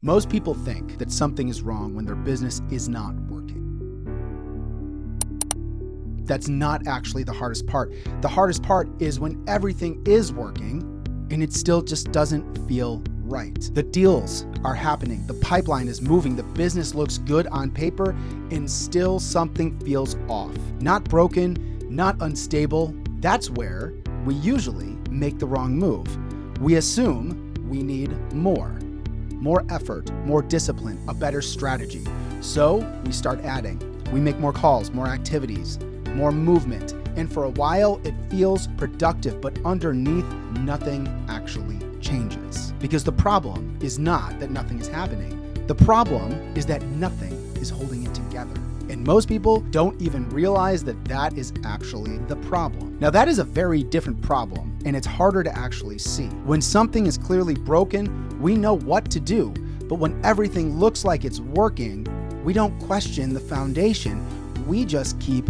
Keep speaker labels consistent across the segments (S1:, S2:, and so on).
S1: Most people think that something is wrong when their business is not working. That's not actually the hardest part. The hardest part is when everything is working and it still just doesn't feel right. The deals are happening, the pipeline is moving, the business looks good on paper, and still something feels off. Not broken, not unstable. That's where we usually make the wrong move. We assume we need more effort, more discipline, a better strategy. So we start adding. We make more calls, more activities, more movement. And for a while, it feels productive, but underneath, nothing actually changes. Because the problem is not that nothing is happening. The problem is that nothing is holding it together. And most people don't even realize that that is actually the problem. Now, that is a very different problem, and it's harder to actually see. When something is clearly broken, we know what to do, but when everything looks like it's working, we don't question the foundation. We just keep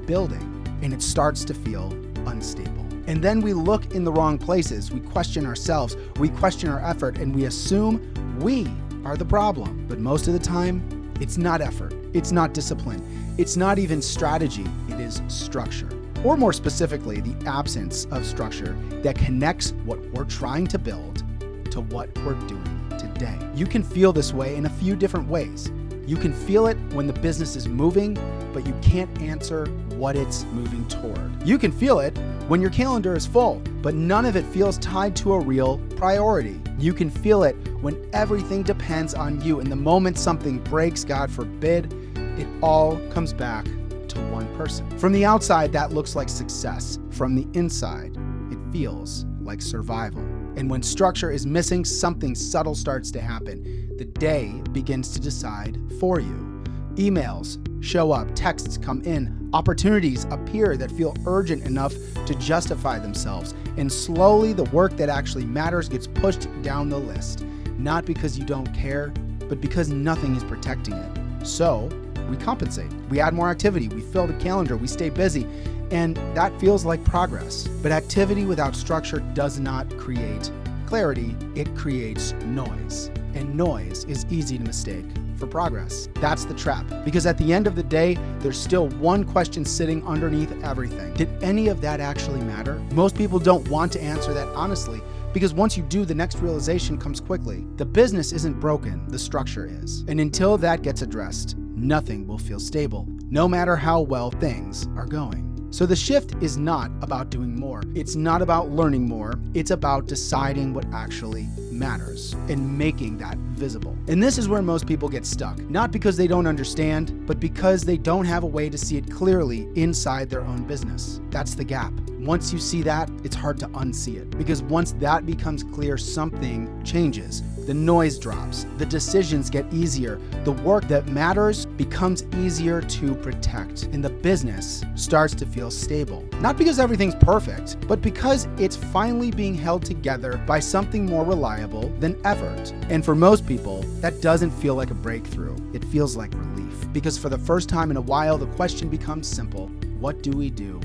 S1: building, and it starts to feel unstable. And then we look in the wrong places. We question ourselves, we question our effort, and we assume we are the problem. But most of the time, it's not effort, it's not discipline, it's not even strategy, it is structure. Or more specifically, the absence of structure that connects what we're trying to build to what we're doing today. You can feel this way in a few different ways. You can feel it when the business is moving, but you can't answer what it's moving toward. You can feel it when your calendar is full, but none of it feels tied to a real priority. You can feel it when everything depends on you, and the moment something breaks, God forbid, it all comes back to one person. From the outside, that looks like success. From the inside, it feels like survival. And when structure is missing, something subtle starts to happen. The day begins to decide for you. Emails show up, texts come in, opportunities appear that feel urgent enough to justify themselves, and slowly the work that actually matters gets pushed down the list. Not because you don't care, but because nothing is protecting it. So we compensate. We add more activity, we fill the calendar, we stay busy, and that feels like progress. But activity without structure does not create clarity, it creates noise. And noise is easy to mistake for progress. That's the trap. Because at the end of the day, there's still one question sitting underneath everything. Did any of that actually matter? Most people don't want to answer that honestly, because once you do, the next realization comes quickly. The business isn't broken, the structure is. And until that gets addressed, nothing will feel stable, no matter how well things are going. So the shift is not about doing more. It's not about learning more. It's about deciding what actually matters and making that visible. And this is where most people get stuck, not because they don't understand, but because they don't have a way to see it clearly inside their own business. That's the gap. Once you see that, it's hard to unsee it, because once that becomes clear, something changes. The noise drops, the decisions get easier, the work that matters becomes easier to protect, and the business starts to feel stable. Not because everything's perfect, but because it's finally being held together by something more reliable than effort. And for most people, that doesn't feel like a breakthrough. It feels like relief, because for the first time in a while, the question becomes simple: what do we do